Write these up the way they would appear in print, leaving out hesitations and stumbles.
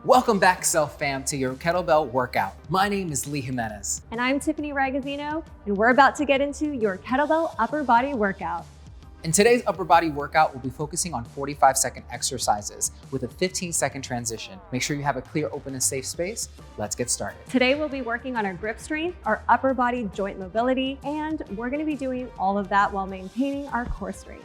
Welcome back, Self Fam, to your kettlebell workout. My name is Jimenez. And I'm Tiffany Ragozzino, and we're about to get into your kettlebell upper body workout. In today's upper body workout, we'll be focusing on 45-second exercises with a 15-second transition. Make sure you have a clear, open, and safe space. Let's get started. Today, we'll be working on our grip strength, our upper body joint mobility, and we're gonna be doing all of that while maintaining our core strength.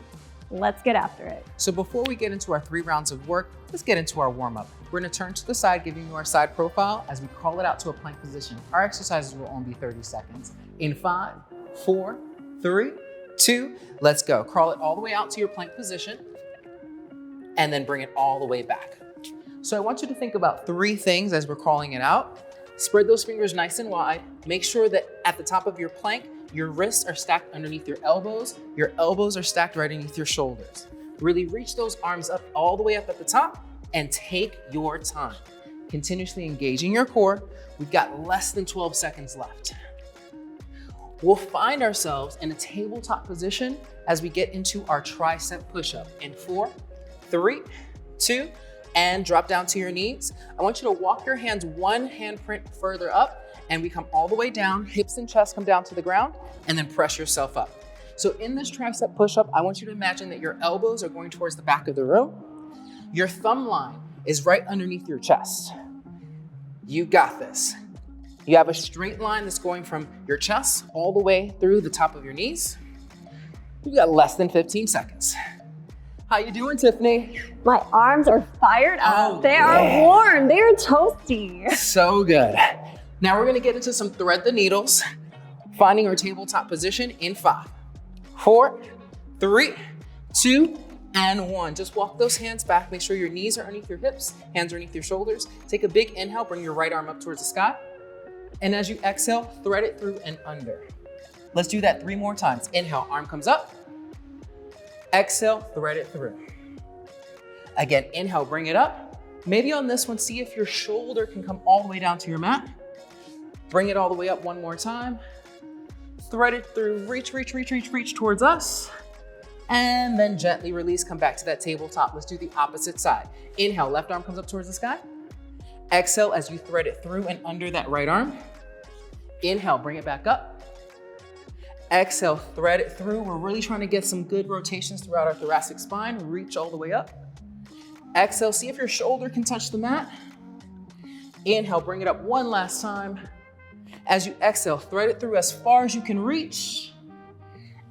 Let's get after it. So before we get into our 3 rounds of work, let's get into our warm-up. We're gonna turn to the side, giving you our side profile as we crawl it out to a plank position. Our exercises will only be 30 seconds. In 5, 4, 3, 2, let's go. Crawl it all the way out to your plank position and then bring it all the way back. So I want you to think about 3 things as we're crawling it out. Spread those fingers nice and wide. Make sure that at the top of your plank, your wrists are stacked underneath your elbows are stacked right underneath your shoulders. Really reach those arms up all the way up at the top and take your time. Continuously engaging your core. We've got less than 12 seconds left. We'll find ourselves in a tabletop position as we get into our tricep push-up in 4, 3, 2, and drop down to your knees. I want you to walk your hands 1 handprint further up and we come all the way down, hips and chest come down to the ground, and then press yourself up. So in this tricep push-up, I want you to imagine that your elbows are going towards the back of the room. Your thumb line is right underneath your chest. You got this. You have a straight line that's going from your chest all the way through the top of your knees. We've got less than 15 seconds. How you doing, Tiffany? My arms are fired up. Oh, they are warm. They are toasty. So good. Now we're gonna get into some thread the needles, finding our tabletop position in 5, 4, 3, 2, and 1. Just walk those hands back. Make sure your knees are underneath your hips, hands are underneath your shoulders. Take a big inhale, bring your right arm up towards the sky. And as you exhale, thread it through and under. Let's do that 3 more times. Inhale, arm comes up. Exhale, thread it through. Again, inhale, bring it up. Maybe on this one, see if your shoulder can come all the way down to your mat. Bring it all the way up 1 more time. Thread it through, reach towards us. And then gently release, come back to that tabletop. Let's do the opposite side. Inhale, left arm comes up towards the sky. Exhale as you thread it through and under that right arm. Inhale, bring it back up. Exhale, thread it through. We're really trying to get some good rotations throughout our thoracic spine. Reach all the way up. Exhale, see if your shoulder can touch the mat. Inhale, bring it up 1 last time. As you exhale, thread it through as far as you can reach,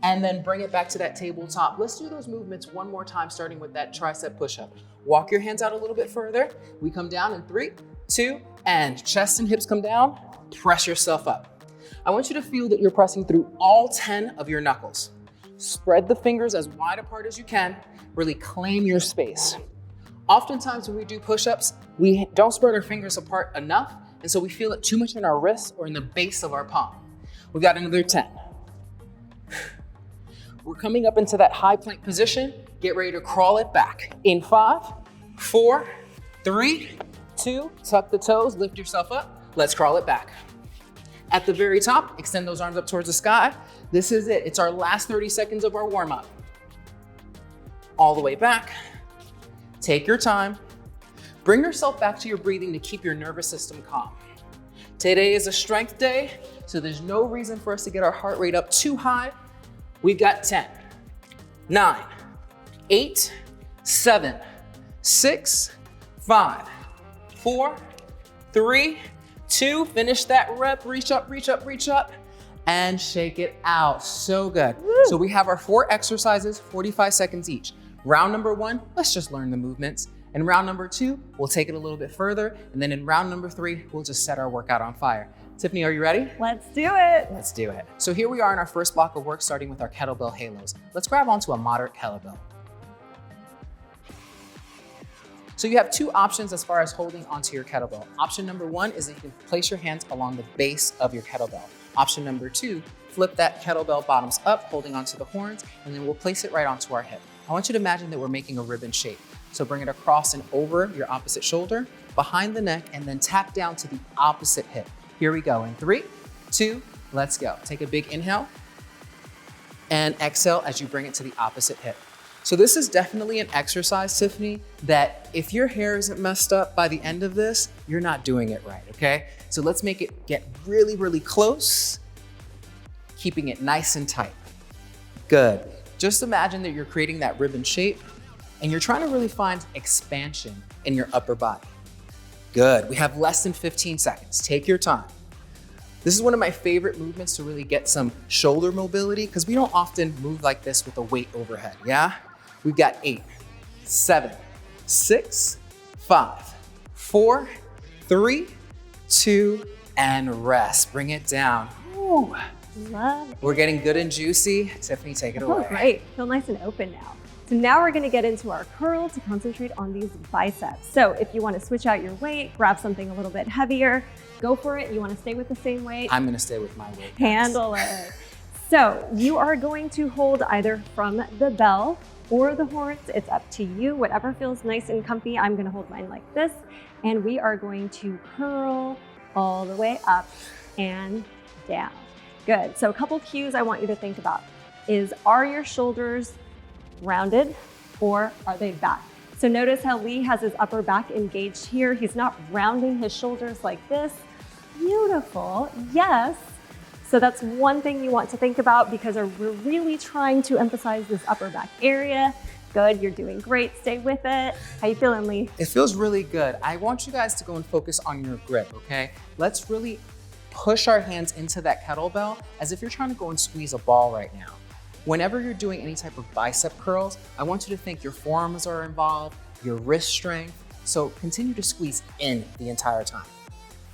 and then bring it back to that tabletop. Let's do those movements 1 more time, starting with that tricep push-up. Walk your hands out a little bit further. We come down in 3, 2, and chest and hips come down. Press yourself up. I want you to feel that you're pressing through all 10 of your knuckles. Spread the fingers as wide apart as you can. Really claim your space. Oftentimes when we do push-ups, we don't spread our fingers apart enough, and so we feel it too much in our wrists or in the base of our palm. We've got another 10. We're coming up into that high plank position. Get ready to crawl it back. In 5, 4, 3, 2, tuck the toes, lift yourself up. Let's crawl it back. At the very top, extend those arms up towards the sky. This is it. It's our last 30 seconds of our warm-up. All the way back. Take your time. Bring yourself back to your breathing to keep your nervous system calm. Today is a strength day, so there's no reason for us to get our heart rate up too high. We've got 10, 9, 8, 7, 6, 5, 4, 3, 2. Finish that rep. Reach up, and shake it out. So good. Woo. So we have our 4 exercises, 45 seconds each. Round number 1, let's just learn the movements. In round number 2, we'll take it a little bit further. And then in round number 3, we'll just set our workout on fire. Tiffany, are you ready? Let's do it. Let's do it. So here we are in our first block of work, starting with our Kettlebell Halos. Let's grab onto a moderate kettlebell. So you have 2 options as far as holding onto your kettlebell. Option number 1 is that you can place your hands along the base of your kettlebell. Option number 2, flip that kettlebell bottoms up, holding onto the horns, and then we'll place it right onto our hip. I want you to imagine that we're making a ribbon shape. So bring it across and over your opposite shoulder, behind the neck, and then tap down to the opposite hip. Here we go in 3, 2, let's go. Take a big inhale and exhale as you bring it to the opposite hip. So this is definitely an exercise, Tiffany, that if your hair isn't messed up by the end of this, you're not doing it right, okay? So let's make it get really, really close, keeping it nice and tight. Good. Just imagine that you're creating that ribbon shape and you're trying to really find expansion in your upper body. Good. We have less than 15 seconds. Take your time. This is one of my favorite movements to really get some shoulder mobility because we don't often move like this with a weight overhead, yeah? We've got 8, 7, 6, 5, 4, 3, 2, and rest. Bring it down. Ooh. Love it. We're getting good and juicy. Tiffany, take it away. Oh, great. Feel nice and open now. So now we're gonna get into our curl to concentrate on these biceps. So if you wanna switch out your weight, grab something a little bit heavier, go for it. You wanna stay with the same weight? I'm gonna stay with my weight. Handle it. So you are going to hold either from the bell or the horns. It's up to you, whatever feels nice and comfy. I'm gonna hold mine like this, and we are going to curl all the way up and down. Good. So a couple cues I want you to think about is, are your shoulders rounded or are they back? So notice how Lee has his upper back engaged here. He's not rounding his shoulders like this. Beautiful. Yes. So that's one thing you want to think about because we're really trying to emphasize this upper back area. Good, you're doing great. Stay with it. How you feeling, Lee? It feels really good. I want you guys to go and focus on your grip, okay? Let's really push our hands into that kettlebell as if you're trying to go and squeeze a ball right now. Whenever you're doing any type of bicep curls, I want you to think your forearms are involved, your wrist strength. So continue to squeeze in the entire time.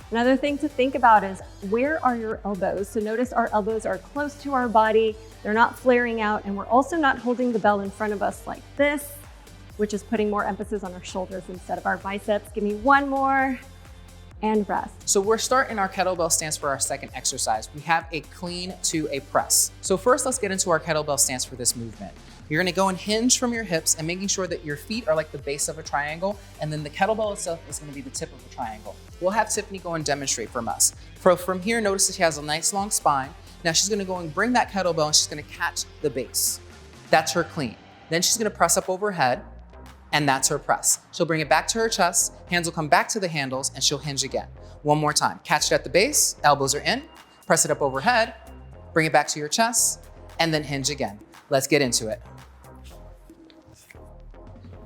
Another thing to think about is, where are your elbows? So notice our elbows are close to our body. They're not flaring out, and we're also not holding the bell in front of us like this, which is putting more emphasis on our shoulders instead of our biceps. Give me one more. And rest. So we're starting our kettlebell stance for our second exercise. We have a clean to a press. So first, let's get into our kettlebell stance for this movement. You're gonna go and hinge from your hips and making sure that your feet are like the base of a triangle, and then the kettlebell itself is gonna be the tip of a triangle. We'll have Tiffany go and demonstrate from us. From here, notice that she has a nice long spine. Now she's gonna go and bring that kettlebell and she's gonna catch the base. That's her clean. Then she's gonna press up overhead, and that's her press. She'll bring it back to her chest, hands will come back to the handles, and she'll hinge again. One more time. Catch it at the base, elbows are in, press it up overhead, bring it back to your chest, and then hinge again. Let's get into it.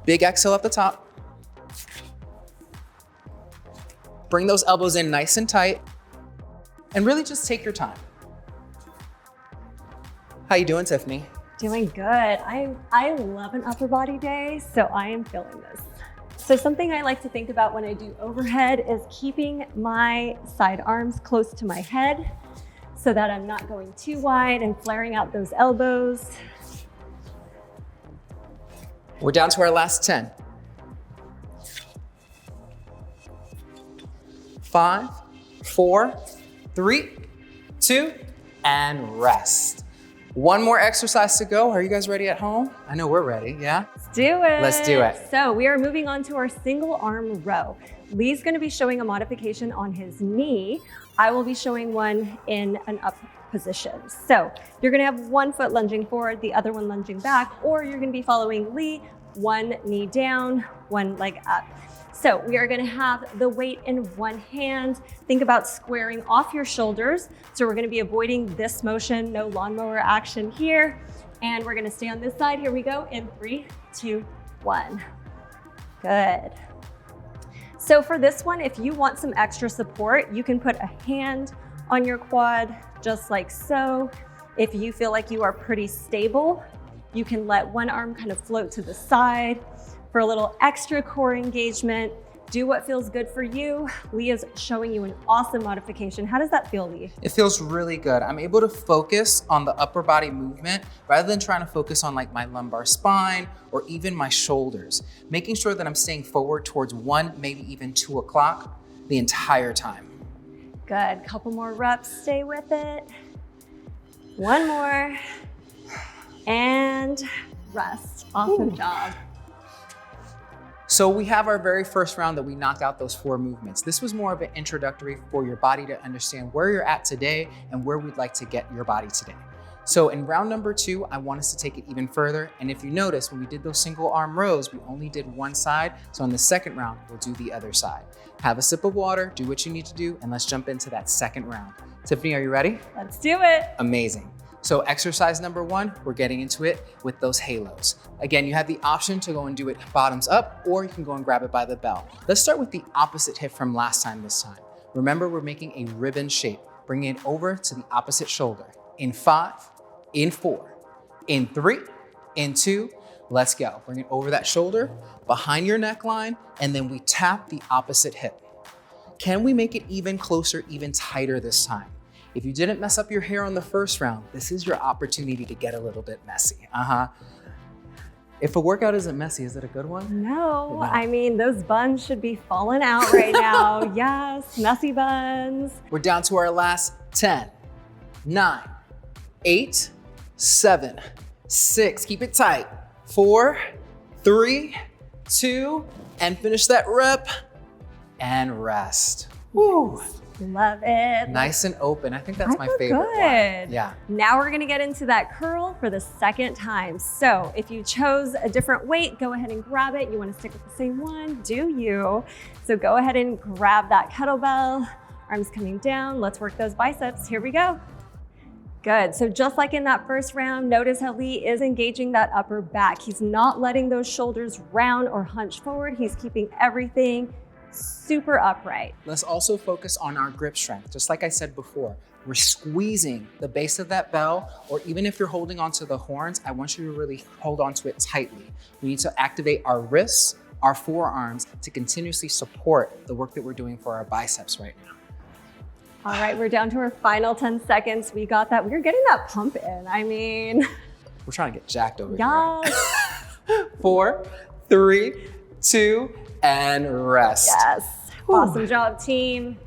Big exhale at the top. Bring those elbows in nice and tight, and really just take your time. How you doing, Tiffany? Doing good. I love an upper body day, so I am feeling this. So something I like to think about when I do overhead is keeping my side arms close to my head so that I'm not going too wide and flaring out those elbows. We're down to our last 10. 5, 4, 3, 2, and rest. One more exercise to go. Are you guys ready at home? I know we're ready, yeah? Let's do it. Let's do it. So we are moving on to our single arm row. Lee's gonna be showing a modification on his knee. I will be showing one in an up position. So you're gonna have one foot lunging forward, the other one lunging back, or you're gonna be following Lee, one knee down, one leg up. So we are gonna have the weight in one hand. Think about squaring off your shoulders. So we're gonna be avoiding this motion, no lawnmower action here. And we're gonna stay on this side. Here we go in 3, 2, 1. Good. So for this one, if you want some extra support, you can put a hand on your quad, just like so. If you feel like you are pretty stable, you can let one arm kind of float to the side. For a little extra core engagement, do what feels good for you. Lee is showing you an awesome modification. How does that feel, Lee? It feels really good. I'm able to focus on the upper body movement rather than trying to focus on like my lumbar spine or even my shoulders, making sure that I'm staying forward towards 1, maybe even 2 o'clock the entire time. Good, couple more reps, stay with it. One more, and rest. Awesome job. So we have our very first round that we knocked out those 4 movements. This was more of an introductory for your body to understand where you're at today and where we'd like to get your body today. So in round number 2, I want us to take it even further. And if you notice, when we did those single arm rows, we only did one side. So in the second round, we'll do the other side. Have a sip of water, do what you need to do, and let's jump into that second round. Tiffany, are you ready? Let's do it. Amazing. So exercise number 1, we're getting into it with those halos. Again, you have the option to go and do it bottoms up, or you can go and grab it by the bell. Let's start with the opposite hip from last time this time. Remember, we're making a ribbon shape. Bringing it over to the opposite shoulder. In 5, in 4, in 3, in 2, let's go. Bring it over that shoulder, behind your neckline, and then we tap the opposite hip. Can we make it even closer, even tighter this time? If you didn't mess up your hair on the first round, this is your opportunity to get a little bit messy. If a workout isn't messy, is it a good one? No, I mean, those buns should be falling out right now. Yes, messy buns. We're down to our last 10, 9, 8, 7, 6, keep it tight. 4, 3, 2, and finish that rep and rest. Woo. Love it. Nice and open. I think that's my favorite one. Yeah. Now we're gonna get into that curl for the second time. So if you chose a different weight, go ahead and grab it. You wanna stick with the same one, do you? So go ahead and grab that kettlebell. Arms coming down. Let's work those biceps. Here we go. Good. So just like in that first round, notice how Lee is engaging that upper back. He's not letting those shoulders round or hunch forward. He's keeping everything super upright. Let's also focus on our grip strength. Just like I said before, we're squeezing the base of that bell, or even if you're holding onto the horns, I want you to really hold onto it tightly. We need to activate our wrists, our forearms to continuously support the work that we're doing for our biceps right now. All right, we're down to our final 10 seconds. We got that. We're getting that pump in. I mean, we're trying to get jacked over here. 4, 3, 2, and rest. Yes. Awesome job, team.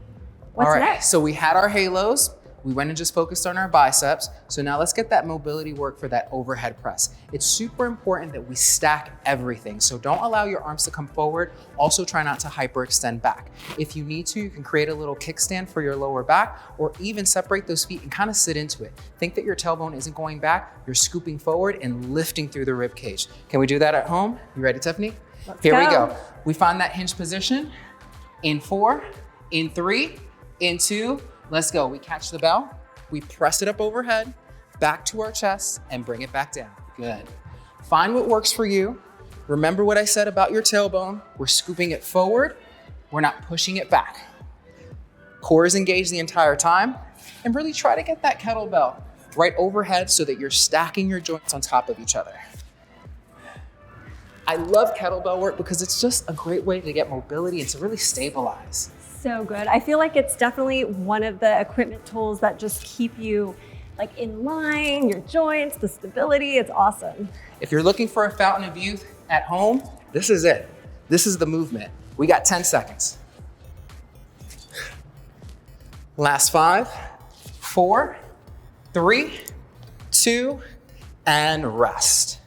What's next? So we had our halos. We went and just focused on our biceps. So now let's get that mobility work for that overhead press. It's super important that we stack everything. So don't allow your arms to come forward. Also try not to hyperextend back. If you need to, you can create a little kickstand for your lower back, or even separate those feet and kind of sit into it. Think that your tailbone isn't going back. You're scooping forward and lifting through the rib cage. Can we do that at home? You ready, Tiffany? Here we go. We find that hinge position. In 4, in 3, in 2, let's go. We catch the bell, we press it up overhead, back to our chest, and bring it back down. Good. Find what works for you. Remember what I said about your tailbone. We're scooping it forward. We're not pushing it back. Core is engaged the entire time. And really try to get that kettlebell right overhead so that you're stacking your joints on top of each other. I love kettlebell work because it's just a great way to get mobility and to really stabilize. So good. I feel like it's definitely one of the equipment tools that just keep you like in line, your joints, the stability. It's awesome. If you're looking for a fountain of youth at home, this is it. This is the movement. We got 10 seconds. Last 5, 4, 3, 2, and rest.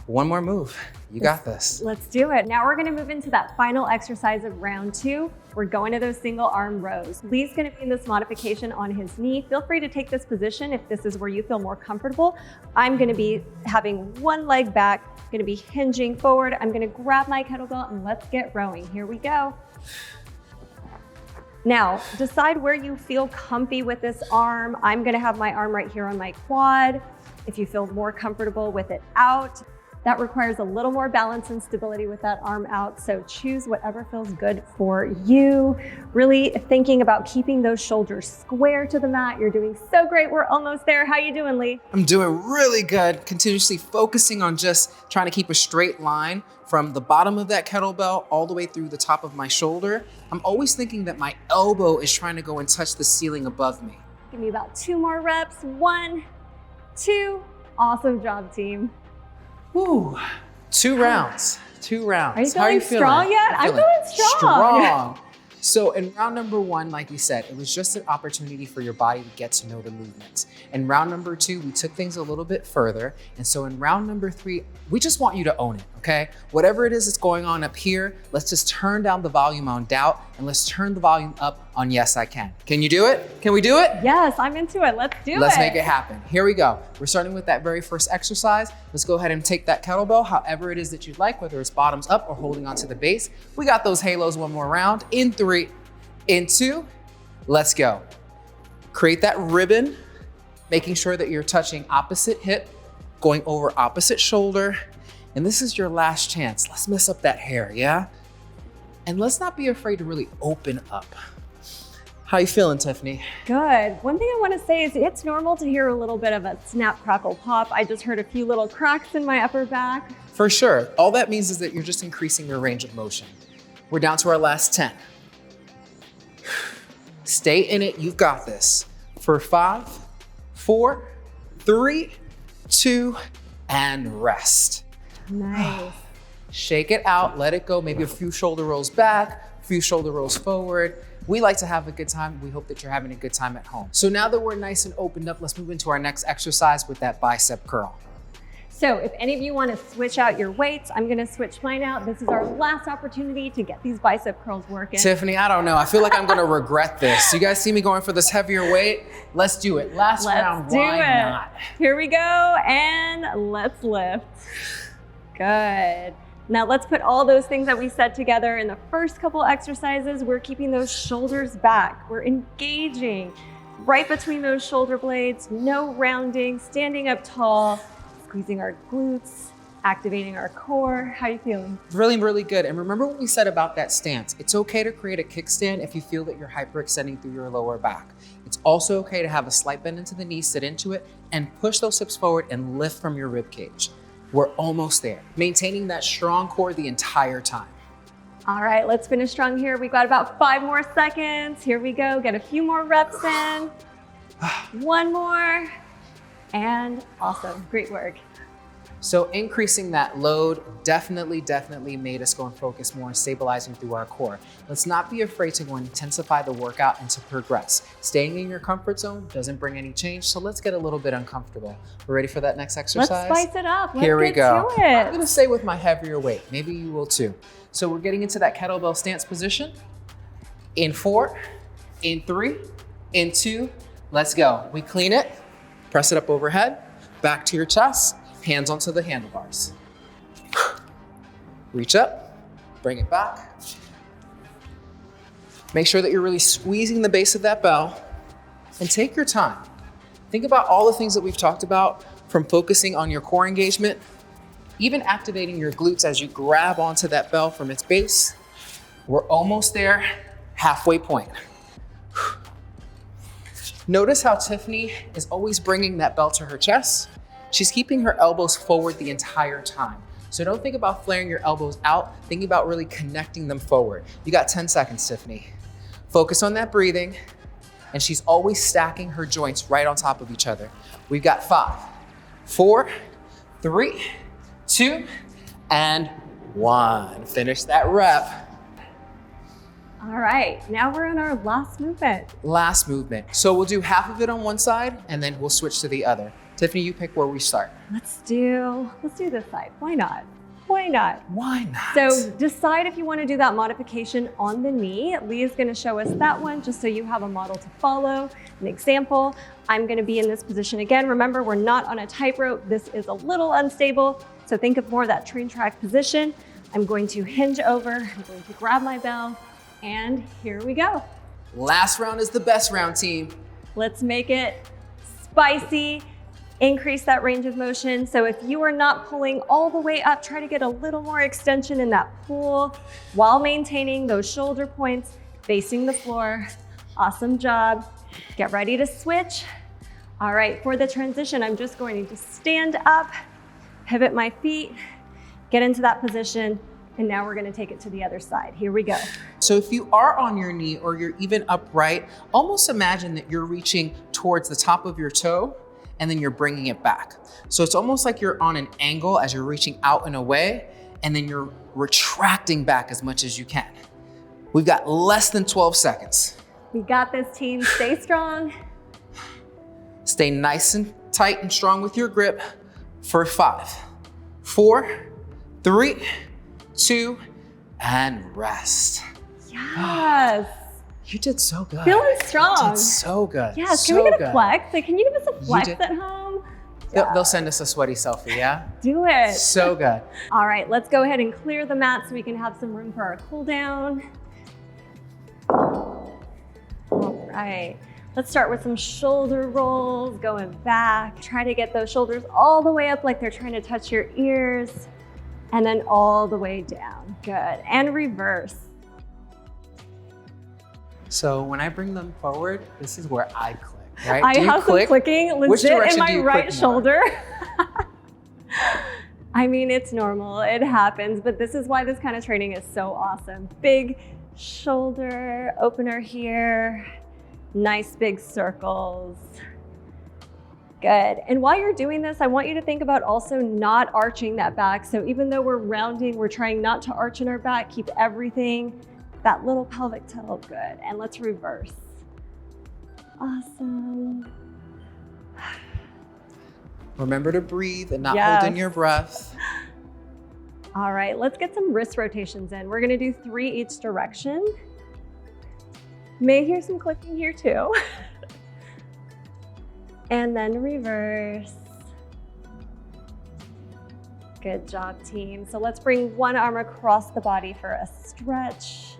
One more move. You got this. Let's do it. Now we're gonna move into that final exercise of round 2. We're going to those single arm rows. Lee's gonna be in this modification on his knee. Feel free to take this position if this is where you feel more comfortable. I'm gonna be having one leg back, gonna be hinging forward. I'm gonna grab my kettlebell and let's get rowing. Here we go. Now, decide where you feel comfy with this arm. I'm gonna have my arm right here on my quad. If you feel more comfortable with it out, that requires a little more balance and stability with that arm out. So choose whatever feels good for you. Really thinking about keeping those shoulders square to the mat. You're doing so great. We're almost there. How you doing, Lee? I'm doing really good. Continuously focusing on just trying to keep a straight line from the bottom of that kettlebell all the way through the top of my shoulder. I'm always thinking that my elbow is trying to go and touch the ceiling above me. Give me about 2 more reps. 1, 2. Awesome job, team. Woo, 2 rounds, 2 rounds. Are you feeling strong yet? I'm feeling strong. So in round number 1, like we said, it was just an opportunity for your body to get to know the movements. In round number 2, we took things a little bit further. And so in round number 3, we just want you to own it, okay? Whatever it is that's going on up here, let's just turn down the volume on doubt and let's turn the volume up on yes, I can. Can you do it? Can we do it? Yes, I'm into it. Let's do it. Let's make it happen. Here we go. We're starting with that very first exercise. Let's go ahead and take that kettlebell, however it is that you'd like, whether it's bottoms up or holding onto the base. We got those halos one more round. In 3, in 2, let's go. Create that ribbon, making sure that you're touching opposite hip, going over opposite shoulder. And this is your last chance. Let's mess up that hair, yeah? And let's not be afraid to really open up. How you feeling, Tiffany? Good. One thing I want to say is it's normal to hear a little bit of a snap, crackle, pop. I just heard a few little cracks in my upper back. For sure. All that means is that you're just increasing your range of motion. We're down to our last 10. Stay in it. You've got this. For 5, 4, 3, 2, and rest. Nice. Shake it out, let it go. Maybe a few shoulder rolls back, a few shoulder rolls forward. We like to have a good time. We hope that you're having a good time at home. So now that we're nice and opened up, let's move into our next exercise with that bicep curl. So if any of you want to switch out your weights, I'm going to switch mine out. This is our last opportunity to get these bicep curls working. Tiffany, I don't know. I feel like I'm going to regret this. You guys see me going for this heavier weight? Let's do it. Last round, why not? Here we go, and let's lift. Good. Now let's put all those things that we said together in the first couple exercises. We're keeping those shoulders back. We're engaging right between those shoulder blades, no rounding, standing up tall, squeezing our glutes, activating our core. How are you feeling? Really, really good. And remember what we said about that stance. It's okay to create a kickstand if you feel that you're hyperextending through your lower back. It's also okay to have a slight bend into the knee, sit into it, and push those hips forward and lift from your rib cage. We're almost there. Maintaining that strong core the entire time. All right, let's finish strong here. We've got about 5 more seconds. Here we go. Get a few more reps in. 1 more. And awesome. Great work. So increasing that load definitely made us go and focus more on stabilizing through our core. Let's not be afraid to go and intensify the workout and to progress. Staying in your comfort zone doesn't bring any change, so let's get a little bit uncomfortable. We're ready for that next exercise? Let's spice it up. Here we go. To it. I'm gonna stay with my heavier weight. Maybe you will too. So we're getting into that kettlebell stance position. In 4, in 3, in 2, let's go. We clean it, press it up overhead, back to your chest, hands onto the handlebars. Reach up, bring it back. Make sure that you're really squeezing the base of that bell and take your time. Think about all the things that we've talked about, from focusing on your core engagement, even activating your glutes as you grab onto that bell from its base. We're almost there, halfway point. Notice how Tiffany is always bringing that bell to her chest. She's keeping her elbows forward the entire time. So don't think about flaring your elbows out, think about really connecting them forward. You got 10 seconds, Tiffany. Focus on that breathing, and she's always stacking her joints right on top of each other. We've got 5, 4, 3, 2, and 1. Finish that rep. All right, now we're on our last movement. Last movement. So we'll do half of it on one side, and then we'll switch to the other. Tiffany, you pick where we start. Let's do this side. Why not? Why not? Why not? So decide if you want to do that modification on the knee. Lee is going to show us that one just so you have a model to follow, an example. I'm going to be in this position again. Remember, we're not on a tightrope. This is a little unstable. So think of more of that train track position. I'm going to hinge over. I'm going to grab my bell, and here we go. Last round is the best round, team. Let's make it spicy. Increase that range of motion. So if you are not pulling all the way up, try to get a little more extension in that pull while maintaining those shoulder points facing the floor. Awesome job. Get ready to switch. All right, for the transition, I'm just going to stand up, pivot my feet, get into that position, and now we're gonna take it to the other side. Here we go. So if you are on your knee or you're even upright, almost imagine that you're reaching towards the top of your toe and then you're bringing it back. So it's almost like you're on an angle as you're reaching out and away, and then you're retracting back as much as you can. We've got less than 12 seconds. We got this, team. Stay strong. Stay nice and tight and strong with your grip for 5, 4, 3, 2, and rest. Yes. You did so good. Feeling strong. You did so good. Yes, so can we get good. a flex? Like, can you give us a flex did. at home? They'll send us a sweaty selfie, yeah? Do it. So good. All right, let's go ahead and clear the mat so we can have some room for our cool down. All right, let's start with some shoulder rolls, going back. Try to get those shoulders all the way up like they're trying to touch your ears, and then all the way down. Good, and reverse. So when I bring them forward, this is where I click. Right? I have some clicking legit in my right shoulder. I mean, it's normal, it happens, but this is why this kind of training is so awesome. Big shoulder opener here, nice big circles. Good, and while you're doing this, I want you to think about also not arching that back. So even though we're rounding, we're trying not to arch in our back, keep everything, that little pelvic tilt, good. And let's reverse. Awesome. Remember to breathe and not hold in your breath. All right, let's get some wrist rotations in. We're gonna do 3 each direction. May hear some clicking here too. And then reverse. Good job, team. So let's bring one arm across the body for a stretch.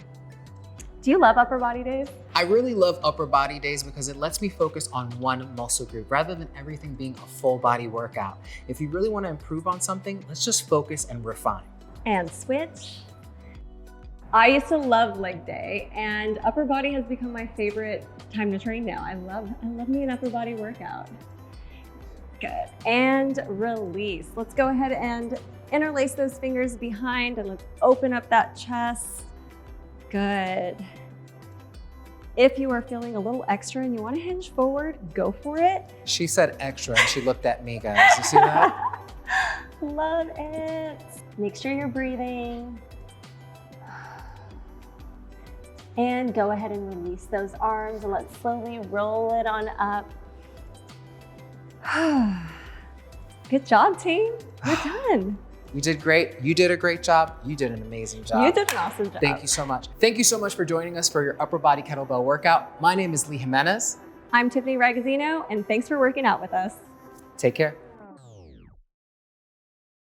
Do you love upper body days? I really love upper body days because it lets me focus on one muscle group rather than everything being a full body workout. If you really want to improve on something, let's just focus and refine. And switch. I used to love leg day, and upper body has become my favorite time to train now. I love me an upper body workout. Good, and release. Let's go ahead and interlace those fingers behind and let's open up that chest. Good. If you are feeling a little extra and you want to hinge forward, go for it. She said extra and she looked at me, guys. You see that? Love it. Make sure you're breathing. And go ahead and release those arms and let's slowly roll it on up. Good job, team. We're done. You did great. You did a great job. You did an amazing job. You did an awesome job. Thank you so much. Thank you so much for joining us for your upper body kettlebell workout. My name is Jimenez. I'm Tiffany Ragozzino, and thanks for working out with us. Take care.